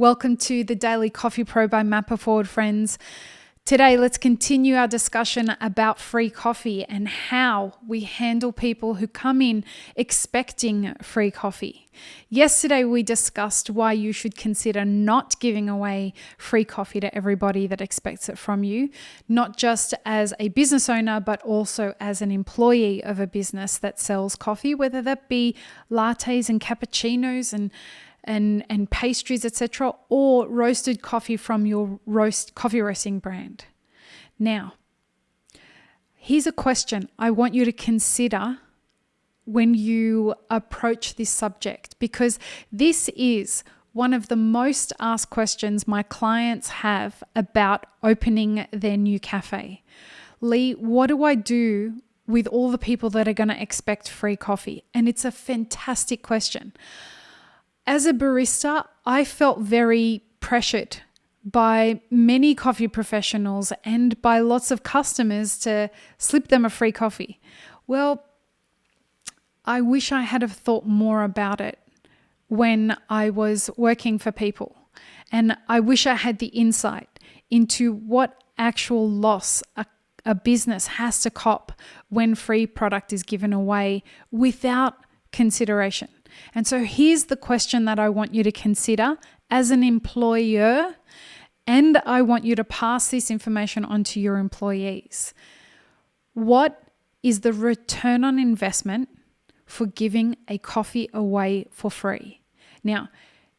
Welcome to the Daily Coffee Pro by Mapper Forward, friends. Today, let's continue our discussion about free coffee and how we handle people who come in expecting free coffee. Yesterday, we discussed why you should consider not giving away free coffee to everybody that expects it from you, not just as a business owner, but also as an employee of a business that sells coffee, whether that be lattes and cappuccinos and pastries, etc., or roasted coffee from your coffee roasting brand. Now, here's a question I want you to consider when you approach this subject, because this is one of the most asked questions my clients have about opening their new cafe. Lee, what do I do with all the people that are going to expect free coffee? And it's a fantastic question. As a barista, I felt very pressured by many coffee professionals and by lots of customers to slip them a free coffee. Well, I wish I had have thought more about it when I was working for people. And I wish I had the insight into what actual loss a business has to cop when free product is given away without consideration. And so here's the question that I want you to consider as an employer, and I want you to pass this information on to your employees. What is the return on investment for giving a coffee away for free? Now,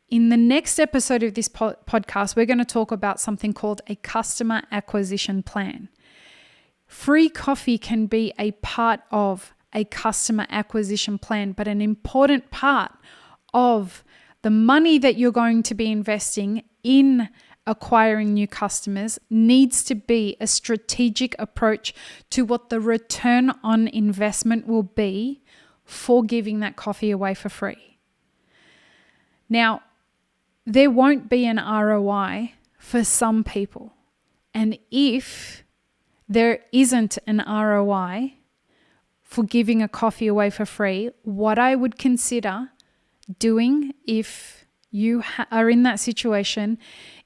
in the next episode of this podcast, we're going to talk about something called a customer acquisition plan. Free coffee can be a part of a customer acquisition plan, but an important part of the money that you're going to be investing in acquiring new customers needs to be a strategic approach to what the return on investment will be for giving that coffee away for free. Now, there won't be an ROI for some people. And if there isn't an ROI for giving a coffee away for free, what I would consider doing if you are in that situation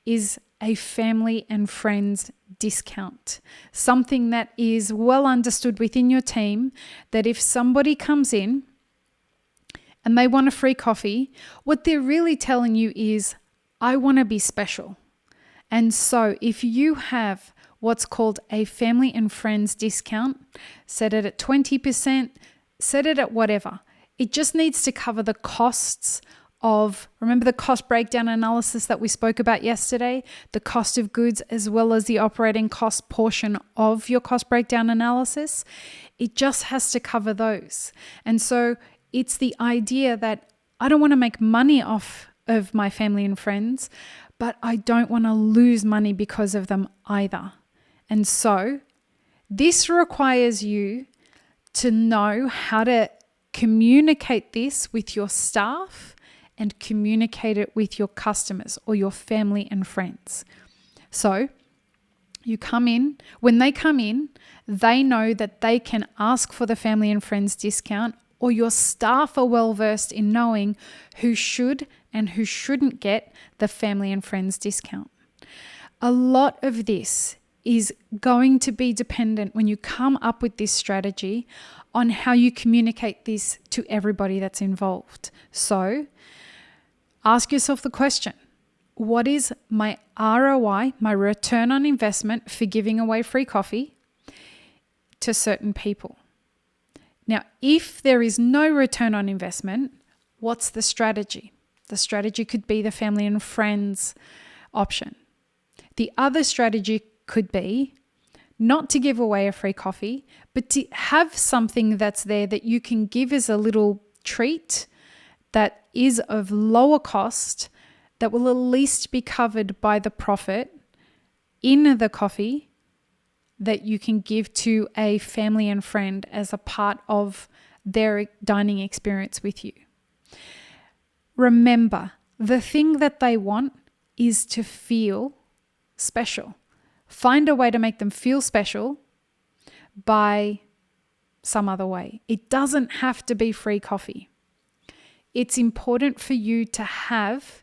is a family and friends discount. Something that is well understood within your team, that if somebody comes in and they want a free coffee, what they're really telling you is, I want to be special. And so if you have what's called a family and friends discount, set it at 20%, set it at whatever. It just needs to cover the costs of, remember the cost breakdown analysis that we spoke about yesterday, the cost of goods as well as the operating cost portion of your cost breakdown analysis. It just has to cover those. And so it's the idea that I don't want to make money off of my family and friends, but I don't want to lose money because of them either. And so this requires you to know how to communicate this with your staff and communicate it with your customers or your family and friends. So you come in, when they come in, they know that they can ask for the family and friends discount, or your staff are well versed in knowing who should and who shouldn't get the family and friends discount. A lot of this is going to be dependent when you come up with this strategy on how you communicate this to everybody that's involved. So ask yourself the question, what is my ROI, my return on investment for giving away free coffee to certain people? Now, if there is no return on investment, what's the strategy? The strategy could be the family and friends option. The other strategy could be not to give away a free coffee, but to have something that's there that you can give as a little treat that is of lower cost, that will at least be covered by the profit in the coffee that you can give to a family and friend as a part of their dining experience with you. Remember, the thing that they want is to feel special. Find a way to make them feel special by some other way. It doesn't have to be free coffee. It's important for you to have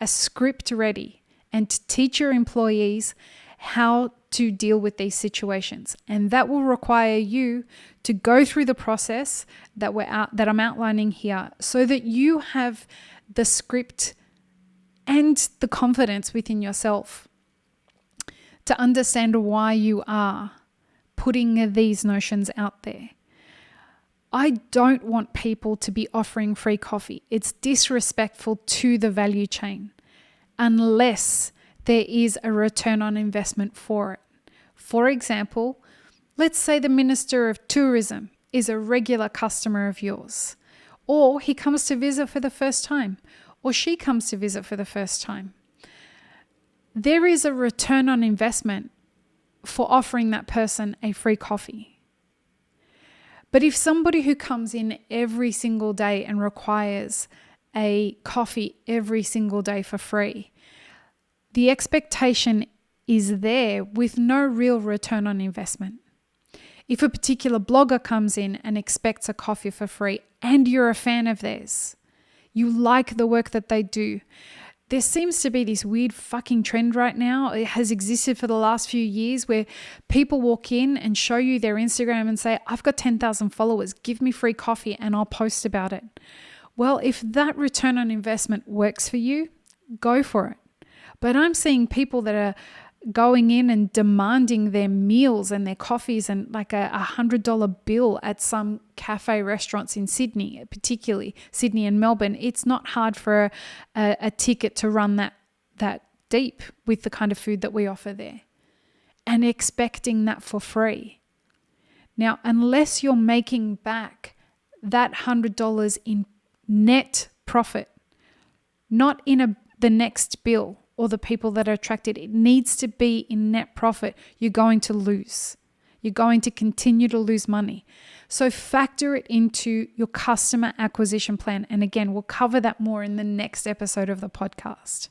a script ready and to teach your employees how to deal with these situations. And that will require you to go through the process that I'm outlining here so that you have the script and the confidence within yourself to understand why you are putting these notions out there. I don't want people to be offering free coffee. It's disrespectful to the value chain unless there is a return on investment for it. For example, let's say the Minister of Tourism is a regular customer of yours, or he comes to visit for the first time, or she comes to visit for the first time. There is a return on investment for offering that person a free coffee. But if somebody who comes in every single day and requires a coffee every single day for free, the expectation is there with no real return on investment. If a particular blogger comes in and expects a coffee for free and you're a fan of theirs, you like the work that they do, there seems to be this weird fucking trend right now. It has existed for the last few years where people walk in and show you their Instagram and say, I've got 10,000 followers, give me free coffee and I'll post about it. Well, if that return on investment works for you, go for it. But I'm seeing people that are going in and demanding their meals and their coffees and like a $100 bill at some cafe restaurants in Sydney, particularly Sydney and Melbourne. It's not hard for a ticket to run that deep with the kind of food that we offer there and expecting that for free. Now, unless you're making back that $100 in net profit, not in the next bill, or the people that are attracted, it needs to be in net profit. You're going to lose. You're going to continue to lose money. So factor it into your customer acquisition plan. And again, we'll cover that more in the next episode of the podcast.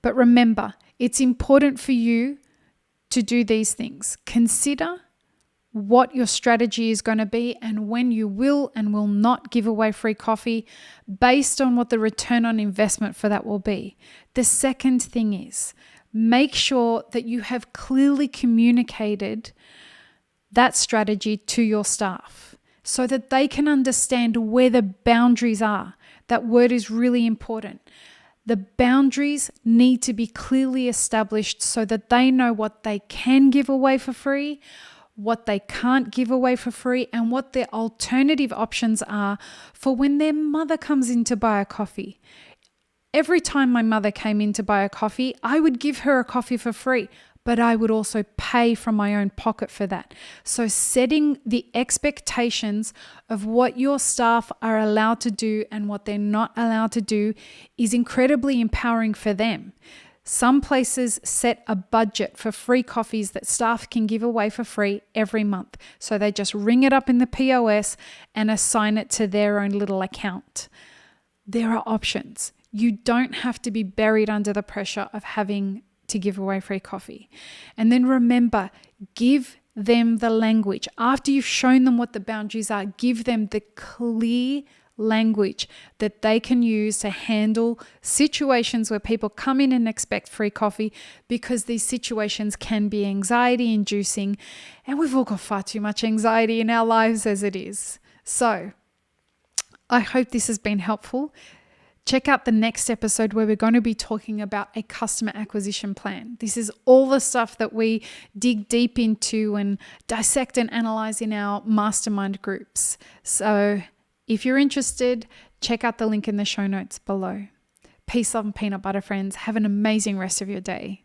But remember, it's important for you to do these things. Consider what your strategy is going to be and when you will and will not give away free coffee based on what the return on investment for that will be. The second thing is make sure that you have clearly communicated that strategy to your staff so that they can understand where the boundaries are. That word is really important. The boundaries need to be clearly established so that they know what they can give away for free, what they can't give away for free, and what their alternative options are for when their mother comes in to buy a coffee. Every time my mother came in to buy a coffee, I would give her a coffee for free, but I would also pay from my own pocket for that. So setting the expectations of what your staff are allowed to do and what they're not allowed to do is incredibly empowering for them. Some places set a budget for free coffees that staff can give away for free every month. So they just ring it up in the POS and assign it to their own little account. There are options. You don't have to be buried under the pressure of having to give away free coffee. And then remember, give them the language. After you've shown them what the boundaries are, give them the clear language that they can use to handle situations where people come in and expect free coffee, because these situations can be anxiety inducing and we've all got far too much anxiety in our lives as it is. So I hope this has been helpful. Check out the next episode where we're going to be talking about a customer acquisition plan. This is all the stuff that we dig deep into and dissect and analyze in our mastermind groups. So if you're interested, check out the link in the show notes below. Peace, love, and peanut butter, friends. Have an amazing rest of your day.